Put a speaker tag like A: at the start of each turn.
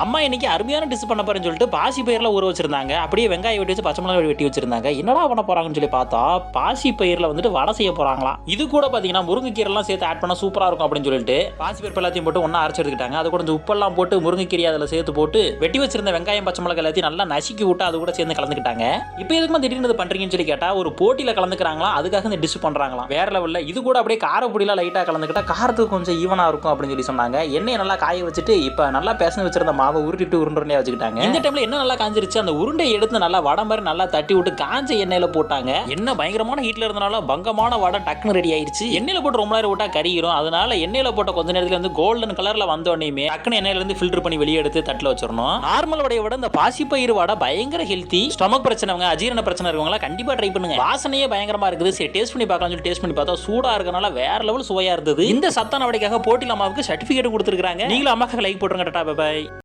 A: அம்மா இன்னைக்கு அருமையான டிஷ் பண்ண போறேன்னு சொல்லிட்டு பாசி பயிரில் ஊற வச்சிருந்தாங்க. அப்படியே வெங்காயம் வெட்டி வச்சு பச்சை மிளகாய் வெட்டி வச்சிருந்தாங்க. என்னடா பண்ண போறாங்கன்னு சொல்லி பார்த்தா பாசி பயிரில் வந்துட்டு வடை செய்ய போறாங்களாம். இது கூட பாத்தீங்கன்னா முருங்கைக்கீரைலாம் சேர்த்து ஆட் பண்ணா சூப்பரா இருக்கும் அப்படின்னு சொல்லிட்டு பாசி பயிர் எல்லாத்தையும் போட்டு ஒண்ணா அரைச்சு எடுத்துக்கிட்டாங்க. அது கூட கொஞ்சம் உப்பெல்லாம் போட்டு முருங்கைக்கீரை அதில் சேர்த்து போட்டு வெட்டி வச்சிருந்த வெங்காயம் பச்சை மிளகாய் எல்லாத்தையும் நல்லா நசுக்கி விட்டு அது கூட சேர்ந்து கலந்துக்கிட்டாங்க. இப்போ எதுக்குமா திடீர்னு இது பண்றீங்கன்னு சொல்லி கேட்டா ஒரு போட்டியில கலந்துக்கிறாங்களா, அதுக்காக இந்த டிஷ் பண்றாங்களாம். வேற லெவல்ல. இது கூட அப்படியே காரப்பொடியெல்லாம் லைட்டா கலந்துக்கிட்டா காரத்துக்கு கொஞ்சம் ஈவனா இருக்கும் அப்படின்னு சொல்லி சொன்னாங்க. எண்ணெயை நல்லா காய வச்சுட்டு இப்போ நல்லா பேச வச்சிருந்த மாவை உருட்டிட்டு உருண்டையா வச்சுக்கிட்டாங்க. இந்த டைம்ல என்ன நல்லா காஞ்சிருச்சு, அந்த உருண்டையை எடுத்து நல்லா வடை மாதிரி நல்லா தட்டி விட்டு காஞ்ச எண்ணெயில போட்டாங்க. என்ன பயங்கரமான ஹீட்ல இருந்தனால பங்கமான வடை டக்குன்னு ரெடி ஆயிருச்சு. எண்ணெயில போட்டு ரொம்ப நேரம் விட்டா கரியிரும். அதனால எண்ணெயில போட்ட கொஞ்ச நேரத்துல வந்து கோல்டன் கலர்ல வந்த உடனே டக்குன்னு எண்ணெயில இருந்து ஃபில்டர் பண்ணி வெளியே எடுத்து தட்டுல வச்சிடணும். நார்மல் வடையை விட இந்த பாசிப்பயிறு வடை பயங்கர ஹெல்த்தி. ஸ்டொமக் பிரச்சனைவங்க, அஜீரண பிரச்சனை இருக்கவங்க கண்டிப்பா ட்ரை பண்ணுங்க. வாசனையே பயங்கரமா இருக்குது. சரி டேஸ்ட் பண்ணி பார்க்கலாம் சொல்லி டேஸ்ட் பண்ணி பார்த்தா சூடா இருக்கனால வேற லெவல் சுவையா இருந்தது. இந்த சத்தான வடைக்காக போட்டில அம்மாவுக்கு சர்டிபிகேட் கொடுத்துருக்காங்க. நீங்களும் அம்மாக்கு லைக் போட்டுருங்க. Tata bye by.